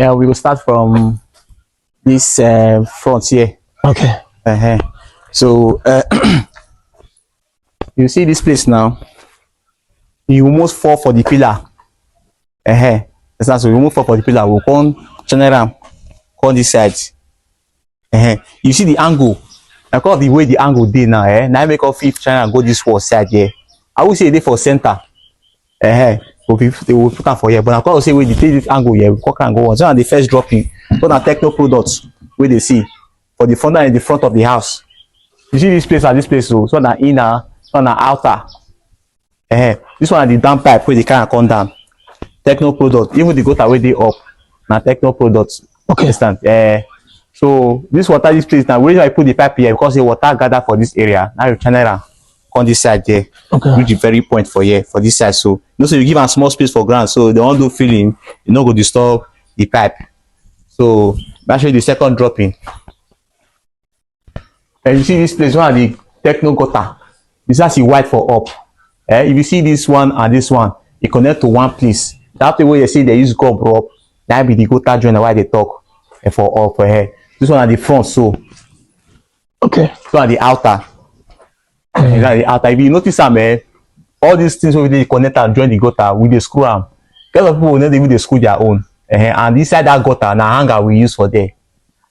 Yeah, we will start from this front here. Okay. So you see this place now. You almost fall for the pillar. So you almost fall for the pillar. We'll come general, come this side. You see the angle. Because of the way the angle did now, now make up fifth channel go this wall side here. I will say they for center. They will put for here, but I can't say we take this angle here. We can go on. So the first dropping, so that techno products where they see for the front and the front of the house. You see this place and this place, so that inner, so that outer. This one are the down pipe where they can come down. Techno product, even the gutter where they up. Now techno products. Okay. Understand? So this water, this place now, where I put the pipe here because the water gather for this area. Now you channel on this side there. Okay. Reach the very point for here for this side. So so you give a small space for ground, so they won't do filling, you not go disturb the pipe. So actually the second dropping. And you see this place, one of the techno gutter. This is white for up. If you see this one and this one, it connect to one place. That's the way they say they use gob up. That be the gutter joint why they talk for up for here. This one at the front, so okay. So at the outer. The outer. If you notice some all these things over there connect and join the gutter with the screw arm. A lot of people will not even they screw their own. And inside that gutter, now hanger we use for there.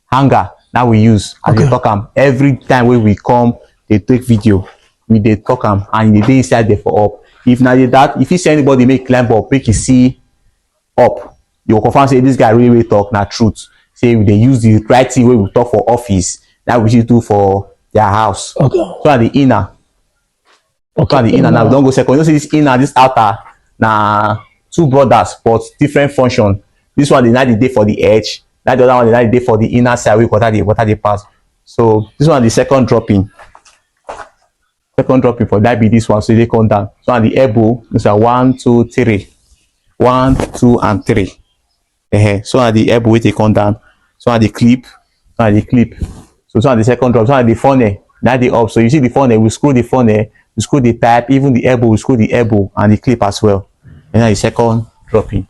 Hanger now we use as they talk them. Every time when we come, they take video. We they talk them and they inside there for up. If now that if you see anybody make climb up, make you see up, you confirm say this guy really talk na truth. Say they use the right thing where we talk for office, that we should do for their house. Okay. So at the inner. Okay. So at the inner now, we don't go second. You know, see this inner, this outer, now two brothers, but different function. This one, the night the day for the edge. That the other one, the night the day for the inner side, we water the pass. So this one, the second dropping. Second dropping for that be this one, so they come down. So at the elbow, this are 1, 2, 3. 1, 2, and 3. So at the elbow, we take on down. So at the clip, so at the second drop, so at the funnel, that the up. So you see the funnel, we screw the funnel, we screw the type, even the elbow, we screw the elbow and the clip as well. And then the second dropping.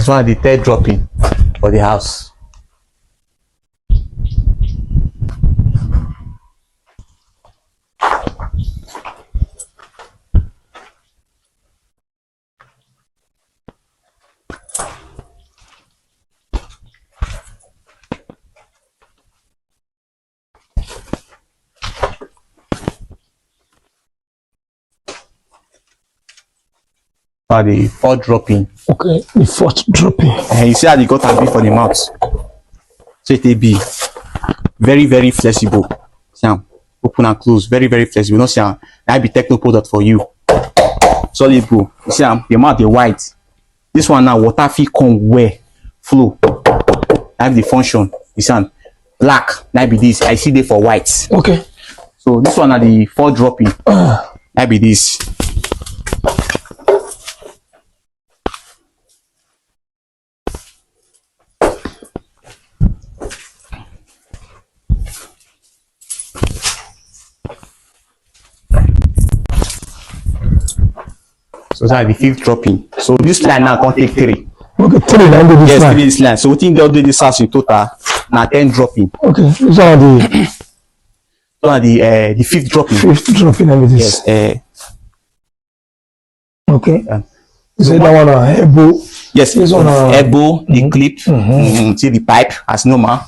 So at the third dropping for the house. The fourth dropping. Okay, the fourth dropping. And you see how they got a bit for the mouth. So it will be very, very flexible. See, open and close, very, very flexible. Not see, that be techno product for you. Solid bro. You see, the mouth is white. This one now, water fee come where flow. That be the function. You see, black. That be this. I see they for white. Okay. So this one are the fourth dropping. That be this. So that's the fifth dropping. So this line now can take 3. Okay, 3 line this yes, line. 3 this line. So we think they'll do this house in total. Now 10 dropping. Okay, these are the so are the fifth dropping. Fifth dropping and this. Yes. Okay. Is it that one elbow? Yes, this one elbow, the clip, see the pipe as normal.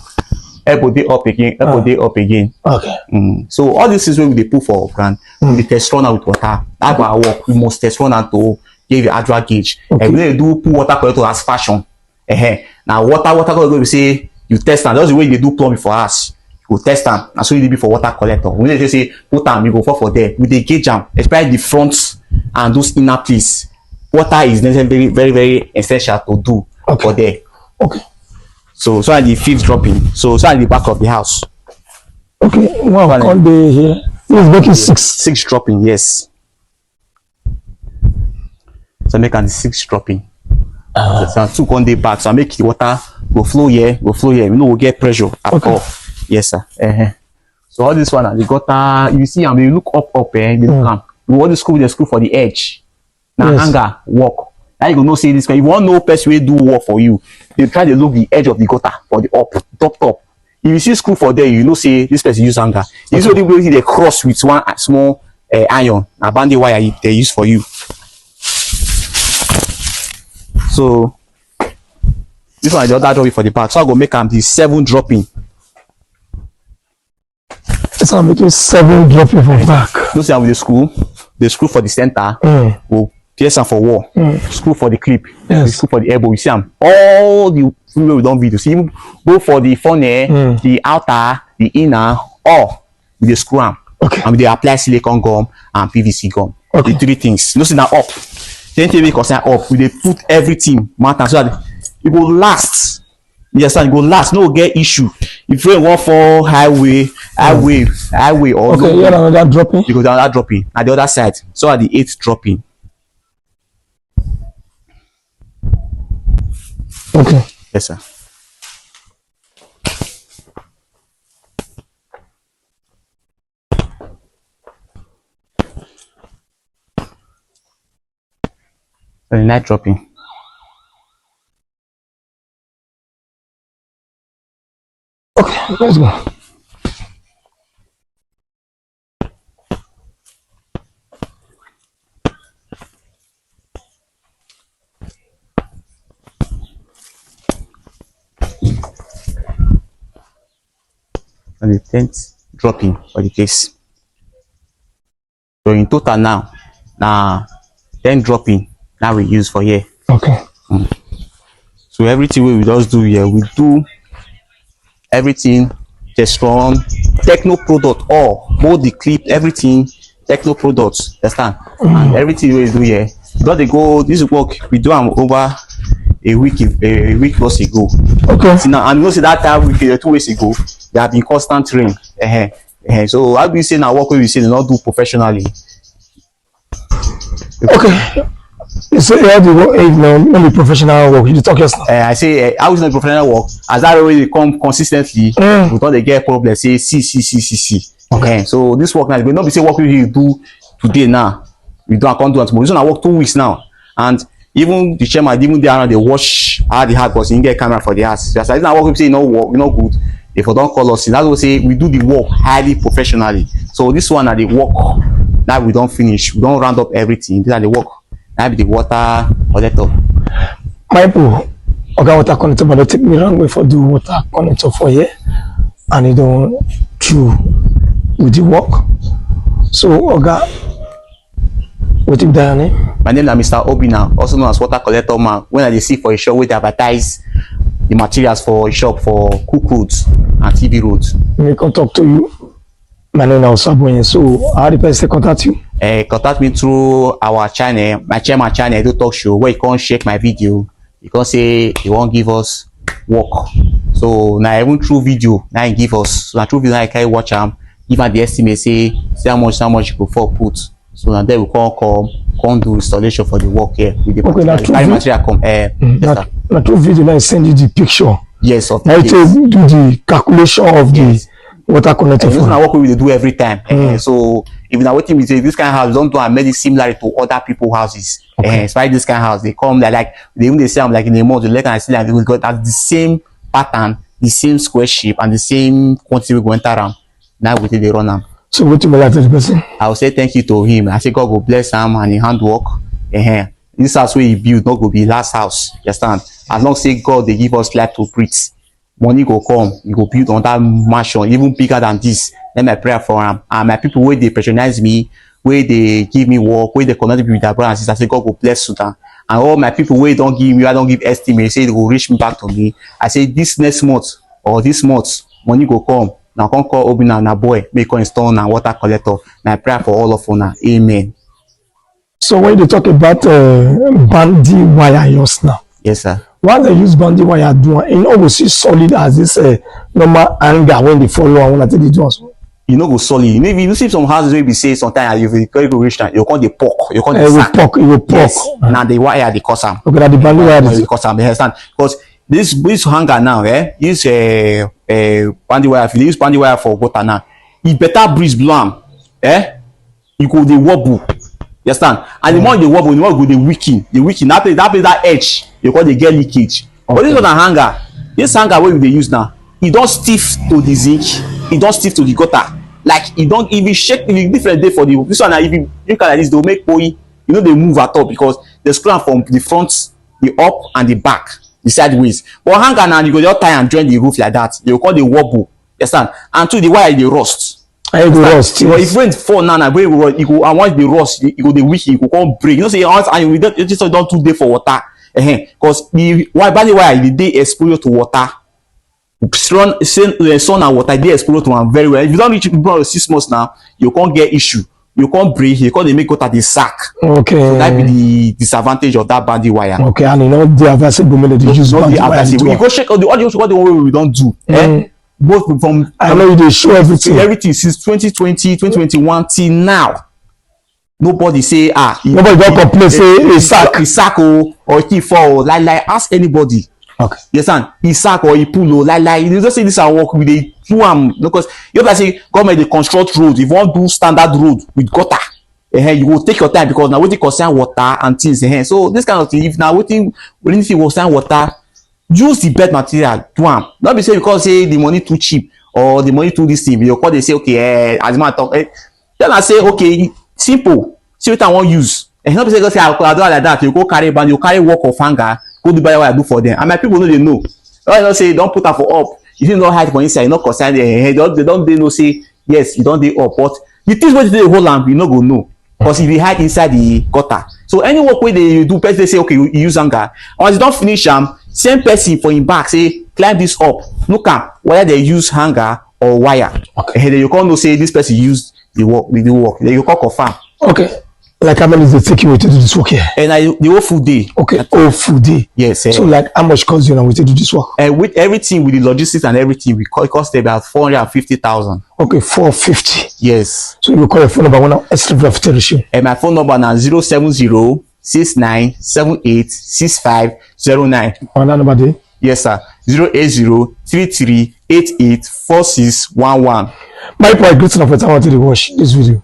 Elbow day up again, elbow day up again. Okay. So all this is where they put for ground. We test run out with water. That's our work. We must test run out to give you actual gauge. Okay. And we do put water collector as fashion. Now water collector we say you test them. That's the way they do plumbing for us. You go test them. And so you do be for water collector. We just say put them, you go for there. With the gauge them, especially the front and those inner piece. Water is necessarily very, very essential to do for there. Okay. So at the fifth dropping. So at the back of the house. Okay. Wow. Can't be here. This is making 6. 6 dropping. Yes. So make the 6 dropping. So 2 on the back. So I make the water go flow here. You know, we'll get pressure at all. Yes, sir. So all this one, the gutter. You see, you look up. They look You want to screw the screw for the edge. Now Yes. hanger work. Now you go know say this guy. If you want know person wey do work for you, they try to look the edge of the gutter for the top. If you see screw for there, you know say this person use hanger. You see the way they cross with one small iron, a bandy wire they use for you. So this one is the other dropping for the back. So I go make am the 7 dropping. So I'm making 7 dropping from back. No say with the screw for the center. Will pierce am for wall. Screw for the clip. Yes. The screw for the elbow. You see am all the way we don video. See even go for the funnel, the outer, the inner, all with the screw am. Okay. And we dey apply silicone gum and PVC gum. Okay. The 3 things. No say na up. Same thing we concern up. We dey put everything mount am so that it go last. You understand? It go last. No get issue. If rain wan fall highway or Okay, no, yeah, another dropping. you go down that dropping at the other side. So at the 8th dropping. Okay. Yes, sir. The night dropping. Okay, let's go. And the 10th dropping for the case. So in total now 10 dropping now we use for here. Okay. So everything we just do here, we do everything Testron, Techno product, all both the clip, everything Techno products. Understand? And everything we do here, because they go this work we do them over a week plus ago. Okay. See now, and you know say that time week 2 weeks ago, there have been constant rain. So how do you say now work wey we say they not do professionally? Okay. You say you have to work, no be professional work. You talk yourself. I say how is not professional work? As that way they come consistently, we don't they get problem. Say see. Okay. So this work now, we not be say work we do today now. We do can't do it tomorrow. This one I work 2 weeks now, and even the chairman, even they around they wash how the house because he get camera for the house. Just like work we say no work, we not good. If we don't call us, that's what we say we do the work highly professionally. So this one are the work now we don't finish. We don't round up everything. These are the work. Now be the water collector. My people, okay, water connector, but don't take me wrong way for do water connector for here, and you don't through with the work. So, okay, what is that name? My name is Mr. Obina, also known as water collector man. When I dey see for a shop where they advertise the materials for a shop for cook roads and TV roads. Me come talk to you. My name is Osaboye. So, how the person contact you? Contact me through our channel, my chairman channel, do talk show where you can't share my video. You can say you won't give us work. So now even through video, now you give us. So now through video, now you can watch them. Give them the estimate, say how much you go for put. So now then we come do installation for the work here with the Okay, material. Material come. Yes, Now through video, now I send you the picture. yes, of Now you yes. do the calculation of the water connector. This is for not what we do every time. So if now waiting with this kind of house, don't do and make it similar to other people's houses. So this kind of house, they come like they even they say I'm like in a month, they can see like they will go at the same pattern, the same square shape, and the same quantity we go enter around. Now we take the run am. So what you like to the person? I will say thank you to him. I say God go bless him and his handwork. This house where he build not go be last house. You understand? As long as say God they give us life to breathe. Money go come, you go build on that mansion even bigger than this. Then my prayer for him and my people where they patronize me, where they give me work, where they connect me with their brothers and sisters. I say God go bless Sudan. And all my people where don't give me, I don't give estimate, say they will reach me back to me. I say this next month or this month, money go come. Now come call Obina na boy, make us install na water collector. My prayer for all of us. Amen. So when you talk about bandy wire yours now, Yes, sir. why they use bandy wire do it no go see solid as this normal anger when they follow and when I take the do also. You know go solid. Maybe you see some houses where we say sometimes you very go reach now, you call the pork, you call the sack. It will poke. Yes. Now the wire they cause am. Okay, now the bandy wire is They cause am. You understand? Because this hanger now, use bandy wire. If you use bandy wire for water now, if better breeze blow am, you go dey wobble. You understand? And the more they wobble, the more go they weaken. That edge, you call they get leakage. But this one a hanger. This hanger wey we dey use now, e don stiff to the zinc, e don stiff to the gutter. Like e don even shake the different day for the this one. Na if you look at like this, they will make kpoyi. You know they move at all because they screw am from the front, the up and the back, the sideways. But hanger now you go just tie and join the roof like that. They will call the wobble. You understand? And two, the wire dey rust. I go rust. But if rain fall now, na when e go, and once the rust, e go dey weak, e go come break. You know say once and we don't too dey for water. Because the wire e dey exposed to water. Sun and water dey exposed to am very well. If you don reach 6 months now, you can't get issue. You can't break. You can't make gutter dey sack. Okay. So that be the disadvantage of that bandy wire. Okay, and you know the adversible method they use bandy wire. You go check all the one we don't do. Both from I know they show everything since 2020, 2021 till now. Nobody say nobody don't complain say a sack or he fall like ask anybody. Okay. Yes, and he sack or he pull like you just say this are work with the do am because you have to say government they construct road. If you want to do standard road with gutter, you will take your time because now wetin concern water and things. So this kind of thing, if now wetin anything concern water, use the bed material do am. Not be say because say the money too cheap or the money too this thing. You call they say okay, as the man talk, then I say okay, simple. See what I want use. And not be say I do like that. You go carry band, you carry work of hanger, go do buy what I do for them. And my people know they know. I don't say don't put her for up. If you don't hide for inside, you not concern them. They don't know say yes, you don't dey up. But the things where they hold am, you not go know. Because if you hide inside the gutter. So any work where they do, person they say okay, you use hanger. Once you don't finish same person for him back say climb this up. Look at whether they use hanger or wire. Okay. And then you can't know say this person used the work. Then you can't confirm. Okay. Like how many days they take you to do this work here? And the whole full day. Okay, whole full day. Yes. So like how much cost you now to do this work? And with everything, with the logistics and everything, it cost about 450,000. Okay, 450. Yes. So you call your phone number one extra ratio. And my phone number now 070-6978-6509. Another number there? Yes, sir. 080-3388-4611. My point, great enough for time to watch this video.